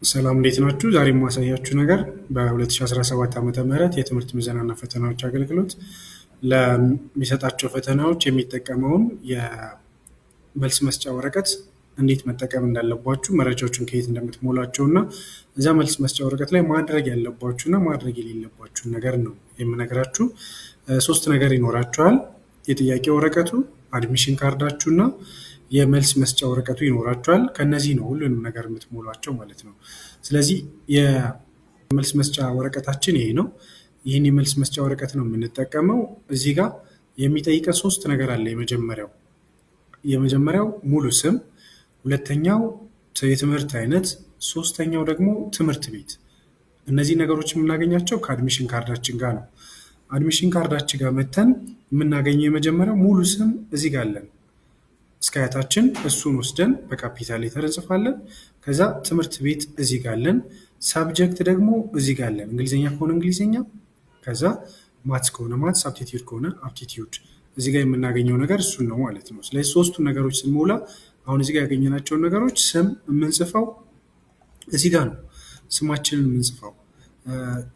ሰላም እንዴት ናችሁ? ዛሬ የማሳያችሁ ነገር በ2017 ዓመተ ምህረት የትምህርት ምዘናና ፈተናዎች አገልግሎት ለሚሰጣቸው ፈተናዎች የሚጠቀመውን የመልስ መስጫ ወረቀት እንዴት መጠቀም እንዳለባችሁ መረጃዎችን ከየት እንደምትሞላቸው እና እዛ መልስ መስጫ ወረቀት ላይ ማድረግ ያለባችሁና ማድረግ የሌለባችሁን ነገር ነው የምነግራችሁ። ሶስት ነገር ይኖራችኋል። የጥያቄ ወረቀቱ፣ አድሚሽን ካርዳችሁ እና የመልስ መስጫ ወረቀቱ ይኖራችኋል። ከነዚህ ነው ሁሉንም ነገር የምትሞሏቸው ማለት ነው። ስለዚህ የመልስ መስጫ ወረቀታችን ይሄ ነው። ይህን የመልስ መስጫ ወረቀት ነው የምንጠቀመው። እዚህ ጋር የሚጠይቀን ሶስት ነገር አለ። የመጀመሪያው ሙሉ ስም፣ ሁለተኛው የትምህርት አይነት፣ ሶስተኛው ደግሞ ትምህርት ቤት። እነዚህ ነገሮች የምናገኛቸው ከአድሚሽን ካርዳችን ጋር ነው። አድሚሽን ካርዳችን ጋር መተን የምናገኘው የመጀመሪያው ሙሉ ስም እዚህ ጋር አለን እስከ አያታችን፣ እሱን ወስደን በካፒታል ሌተር እንጽፋለን። ከዛ ትምህርት ቤት እዚህ ጋር አለን። ሳብጀክት ደግሞ እዚህ ጋር አለን። እንግሊዝኛ ከሆነ እንግሊዝኛ፣ ከዛ ማትስ ከሆነ ማትስ፣ አፕቲቲዩድ ከሆነ አፕቲቲዩድ። እዚህ ጋር የምናገኘው ነገር እሱን ነው ማለት ነው። ስለዚህ ሶስቱን ነገሮች ስንሞላ አሁን እዚህ ጋር ያገኘናቸውን ነገሮች ስም የምንጽፈው እዚህ ጋር ነው። ስማችንን የምንጽፈው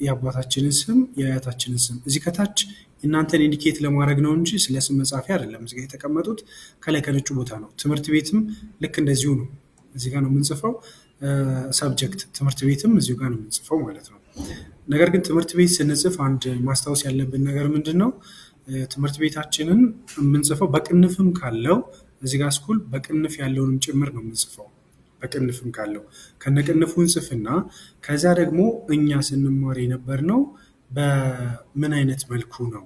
የአባታችንን ስም፣ የአያታችንን ስም እዚህ ከታች እናንተን ኢንዲኬት ለማድረግ ነው እንጂ ስለ ስም መጻፊያ አይደለም። እዚህ ጋር የተቀመጡት ከላይ ከነጩ ቦታ ነው። ትምህርት ቤትም ልክ እንደዚሁ ነው። እዚህ ጋር ነው የምንጽፈው። ሰብጀክት ትምህርት ቤትም እዚሁ ጋር ነው የምንጽፈው ማለት ነው። ነገር ግን ትምህርት ቤት ስንጽፍ አንድ ማስታወስ ያለብን ነገር ምንድን ነው? ትምህርት ቤታችንን የምንጽፈው በቅንፍም ካለው እዚህ ጋር ስኩል በቅንፍ ያለውንም ጭምር ነው የምንጽፈው። በቅንፍም ካለው ከነቅንፉ እንጽፍና ከዛ ደግሞ እኛ ስንማር የነበርነው በምን አይነት መልኩ ነው።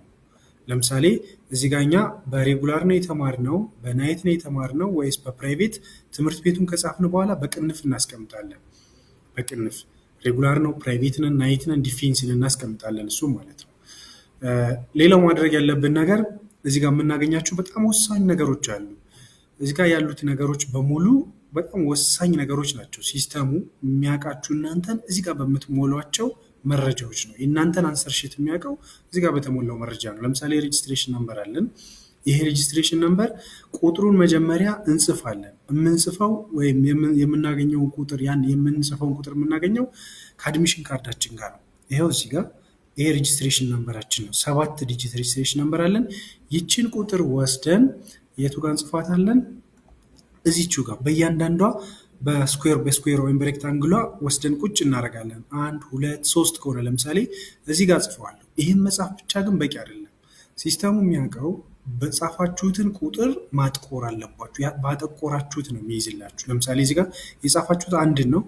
ለምሳሌ እዚህ ጋር እኛ በሬጉላር ነው የተማርነው፣ በናይት ነው የተማርነው ወይስ በፕራይቬት? ትምህርት ቤቱን ከጻፍን በኋላ በቅንፍ እናስቀምጣለን። በቅንፍ ሬጉላር ነው፣ ፕራይቬትን፣ ናይትን፣ ዲፌንስን እናስቀምጣለን። እሱ ማለት ነው። ሌላው ማድረግ ያለብን ነገር እዚህ ጋር የምናገኛቸው በጣም ወሳኝ ነገሮች አሉ። እዚህ ጋር ያሉት ነገሮች በሙሉ በጣም ወሳኝ ነገሮች ናቸው። ሲስተሙ የሚያውቃችሁ እናንተን እዚህ ጋር በምትሞሏቸው መረጃዎች ነው። የእናንተን አንሰር ሺት የሚያውቀው እዚህ ጋር በተሞላው መረጃ ነው። ለምሳሌ ሬጅስትሬሽን ነምበር አለን። ይሄ ሬጅስትሬሽን ነምበር ቁጥሩን መጀመሪያ እንጽፋለን። የምንጽፈው ወይም የምናገኘውን ቁጥር ያን የምንጽፈውን ቁጥር የምናገኘው ከአድሚሽን ካርዳችን ጋር ነው። ይኸው እዚህ ጋር ይሄ ሬጅስትሬሽን ነምበራችን ነው። 7 ዲጂት ሬጅስትሬሽን ነምበር አለን። ይችን ቁጥር ወስደን የቱ ጋር እንጽፋታለን? እዚቹ ጋር በእያንዳንዷ በስኩዌር ወይም በሬክታንግሏ ወስደን ቁጭ እናደርጋለን። 1 2 3 ከሆነ ለምሳሌ እዚህ ጋር ጽፈዋለሁ። ይህን መጻፍ ብቻ ግን በቂ አይደለም። ሲስተሙ የሚያውቀው በጻፋችሁትን ቁጥር ማጥቆር አለባችሁ። ባጠቆራችሁት ነው የሚይዝላችሁ። ለምሳሌ እዚህ ጋር የጻፋችሁት አንድን ነው።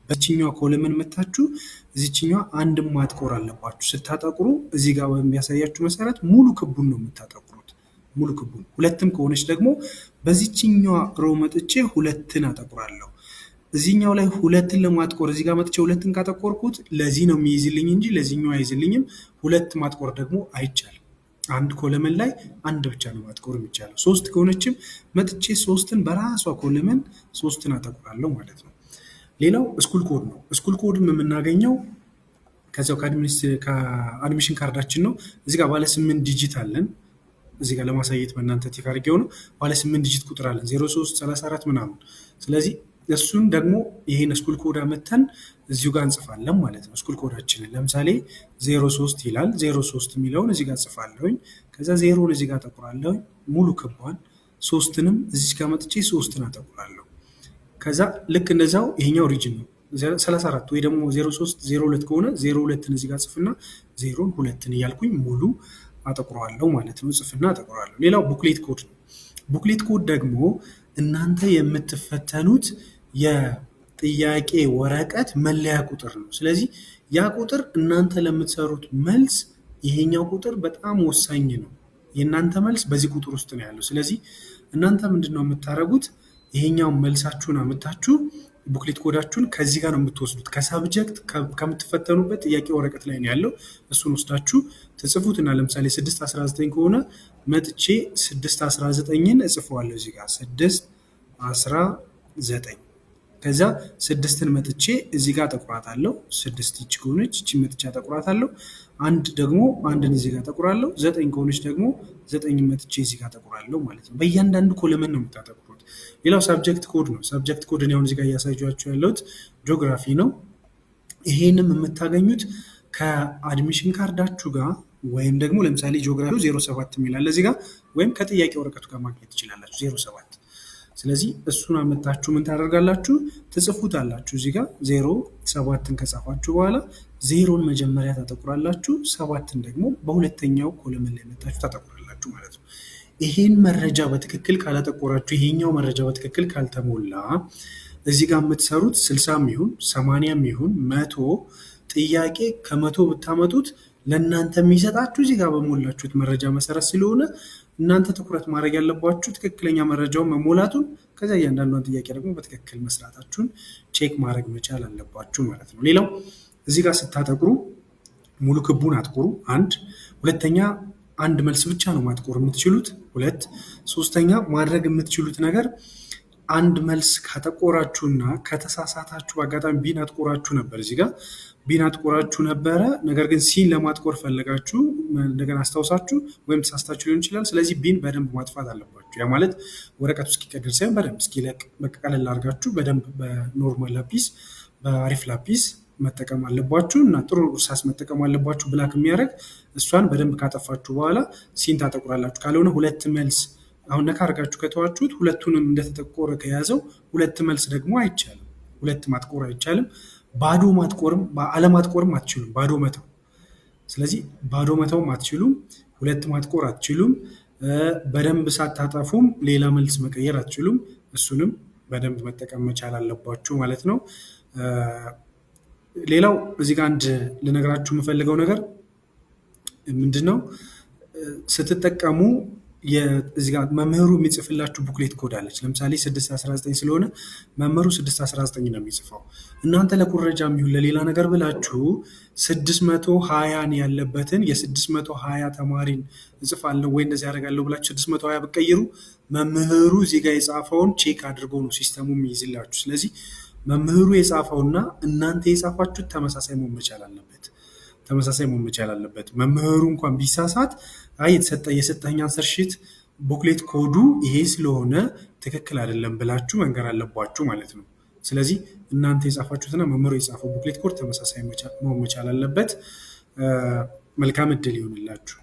በዚህኛዋ ኮለምን መታችሁ እዚህኛዋ አንድን ማጥቆር አለባችሁ። ስታጠቁሩ እዚህ ጋር በሚያሳያችሁ መሰረት ሙሉ ክቡን ነው የምታጠቁሩት። ሙሉ ክቡን። ሁለትም ከሆነች ደግሞ በዚህኛዋ ሮ መጥቼ ሁለትን አጠቁራለሁ። እዚህኛው ላይ ሁለትን ለማጥቆር እዚህ ጋር መጥቼ ሁለትን ካጠቆርኩት ለዚህ ነው የሚይዝልኝ እንጂ ለዚህኛው አይዝልኝም። ሁለት ማጥቆር ደግሞ አይቻልም። አንድ ኮለመን ላይ አንድ ብቻ ነው ማጥቆር የሚቻለው። 3 ከሆነችም መጥቼ 3ን በራሷ ኮለመን 3ን አጠቁራለሁ ማለት ነው። ሌላው ስኩል ኮድ ነው። ስኩል ኮድም የምናገኘው ከዚያው ከአድሚሽን ካርዳችን ነው። እዚህ ጋር ባለ 8 ዲጂት አለን። እዚህ ጋር ለማሳየት በእናንተ ቲክ አድርጌው ነው። ባለ 8 ዲጂት ቁጥር አለን 03 34 ምናምን። ስለዚህ እሱን ደግሞ ይሄን ስኩል ኮድ አመተን እዚሁ ጋር እንጽፋለን ማለት ነው። ስኩል ኮዳችንን ለምሳሌ 03 ይላል። 03 የሚለውን እዚህ ጋር ጽፋለሁኝ። ከዛ 0ን እዚህ ጋር አጠቁራለሁኝ ሙሉ ክቧን። 3ንም እዚህ ጋር መጥቼ 3ን አጠቁራለሁ። ከዛ ልክ እንደዛው ይሄኛው ሪጅን ነው 34 ወይ ደግሞ 03 02 ከሆነ 02ን እዚህ ጋር ጽፍና 0ን 2ን እያልኩኝ ሙሉ አጠቁረዋለሁ ማለት ነው። ጽፍና አጠቁረዋለሁ። ሌላው ቡክሌት ኮድ ነው። ቡክሌት ኮድ ደግሞ እናንተ የምትፈተኑት የጥያቄ ወረቀት መለያ ቁጥር ነው። ስለዚህ ያ ቁጥር እናንተ ለምትሰሩት መልስ ይሄኛው ቁጥር በጣም ወሳኝ ነው። የእናንተ መልስ በዚህ ቁጥር ውስጥ ነው ያለው። ስለዚህ እናንተ ምንድነው የምታደርጉት? ይሄኛው መልሳችሁን አመጣችሁ ቡክሌት ኮዳችሁን ከዚህ ጋር ነው የምትወስዱት። ከሳብጀክት ከምትፈተኑበት ጥያቄ ወረቀት ላይ ነው ያለው። እሱን ወስዳችሁ ትጽፉትና ለምሳሌ 619 ከሆነ መጥቼ 619ን እጽፈዋለሁ እዚህ ጋር 619። ከዛ 6ን መጥቼ እዚህ ጋር አጠቁራታለሁ። 6 ይች ከሆነች እቺ መጥቼ አጠቁራታለሁ። አንድ ደግሞ አንድን እዚህ ጋር አጠቁራለሁ። 9 ከሆነች ደግሞ 9ን መጥቼ እዚህ ጋር አጠቁራለሁ ማለት ነው። በእያንዳንዱ ኮለመን ነው የምታጠቁሩት። ሌላው ሳብጀክት ኮድ ነው። ሳብጀክት ኮድ ነው እዚህ ጋር እያሳያችሁ ያለሁት ጂኦግራፊ ነው። ይሄንም የምታገኙት ከአድሚሽን ካርዳችሁ ጋር ወይም ደግሞ ለምሳሌ ጂኦግራፊ 07 የሚላል እዚህ ጋር ወይም ከጥያቄ ወረቀቱ ጋር ማግኘት ትችላላችሁ 07። ስለዚህ እሱን አመጣችሁ ምን ታደርጋላችሁ? ትጽፉታላችሁ። እዚህ ጋር 07ን ከጻፋችሁ በኋላ ዜሮን መጀመሪያ ታጠቁራላችሁ፣ 7ን ደግሞ በሁለተኛው ኮለምን ላይ መታችሁ ታጠቁራላችሁ ማለት ነው። ይሄን መረጃ በትክክል ካላጠቆራችሁ፣ ይሄኛው መረጃ በትክክል ካልተሞላ እዚህ ጋር የምትሰሩት 60 ይሁን 80 ይሁን 100 ጥያቄ ከ100 ብታመጡት ለእናንተ የሚሰጣችሁ እዚህ ጋር በሞላችሁት መረጃ መሰረት ስለሆነ እናንተ ትኩረት ማድረግ ያለባችሁ ትክክለኛ መረጃውን መሞላቱን፣ ከዚያ እያንዳንዷን ጥያቄ ደግሞ በትክክል መስራታችሁን ቼክ ማድረግ መቻል አለባችሁ ማለት ነው። ሌላው እዚህ ጋር ስታጠቁሩ ሙሉ ክቡን አጥቁሩ። አንድ ሁለተኛ አንድ መልስ ብቻ ነው ማጥቆር የምትችሉት። ሁለት ሶስተኛ ማድረግ የምትችሉት ነገር አንድ መልስ ካጠቆራችሁና ከተሳሳታችሁ በአጋጣሚ ቢን አጥቆራችሁ ነበር፣ እዚህ ጋር ቢን አጥቆራችሁ ነበረ። ነገር ግን ሲን ለማጥቆር ፈለጋችሁ እንደገና አስታውሳችሁ ወይም ተሳስታችሁ ሊሆን ይችላል። ስለዚህ ቢን በደንብ ማጥፋት አለባችሁ። ያ ማለት ወረቀቱ እስኪቀድር ሳይሆን በደንብ እስኪለቅ ቀለል አድርጋችሁ በደንብ በኖርማል ላፒስ በአሪፍ ላፒስ መጠቀም አለባችሁ እና ጥሩ እርሳስ መጠቀም አለባችሁ። ብላክ የሚያደርግ እሷን በደንብ ካጠፋችሁ በኋላ ሲን ታጠቁራላችሁ። ካልሆነ ሁለት መልስ አሁን ነካ አድርጋችሁ ከተዋችሁት ሁለቱንም እንደተጠቆረ ከያዘው ሁለት መልስ ደግሞ አይቻልም። ሁለት ማጥቆር አይቻልም። ባዶ ማጥቆርም አለማጥቆርም አትችሉም። ባዶ መተው። ስለዚህ ባዶ መተውም አትችሉም። ሁለት ማጥቆር አትችሉም። በደንብ ሳታጠፉም ሌላ መልስ መቀየር አትችሉም። እሱንም በደንብ መጠቀም መቻል አለባችሁ ማለት ነው። ሌላው እዚህ ጋር አንድ ልነግራችሁ የምፈልገው ነገር ምንድነው፣ ስትጠቀሙ እዚህ ጋር መምህሩ የሚጽፍላችሁ ቡክሌት ኮድ አለች። ለምሳሌ 619 ስለሆነ መምህሩ 619 ነው የሚጽፈው። እናንተ ለኩረጃ የሚሆን ለሌላ ነገር ብላችሁ 620 ያለበትን የ620 ተማሪን እጽፋለሁ ወይ እንደዚህ ያደርጋለሁ ብላችሁ 620 ብትቀይሩ መምህሩ እዚህ ጋር የጻፈውን ቼክ አድርጎ ነው ሲስተሙ የሚይዝላችሁ። ስለዚህ መምህሩ የጻፈውና እናንተ የጻፋችሁት ተመሳሳይ መሆን መቻል አለበት። መምህሩ እንኳን ቢሳሳት አይ የሰጠኝ አንሰር ሺት ቡክሌት ኮዱ ይሄ ስለሆነ ትክክል አይደለም ብላችሁ መንገር አለባችሁ ማለት ነው። ስለዚህ እናንተ የጻፋችሁትና መምህሩ የጻፈው ቡክሌት ኮድ ተመሳሳይ መሆን መቻል አለበት። መልካም እድል ይሆንላችሁ።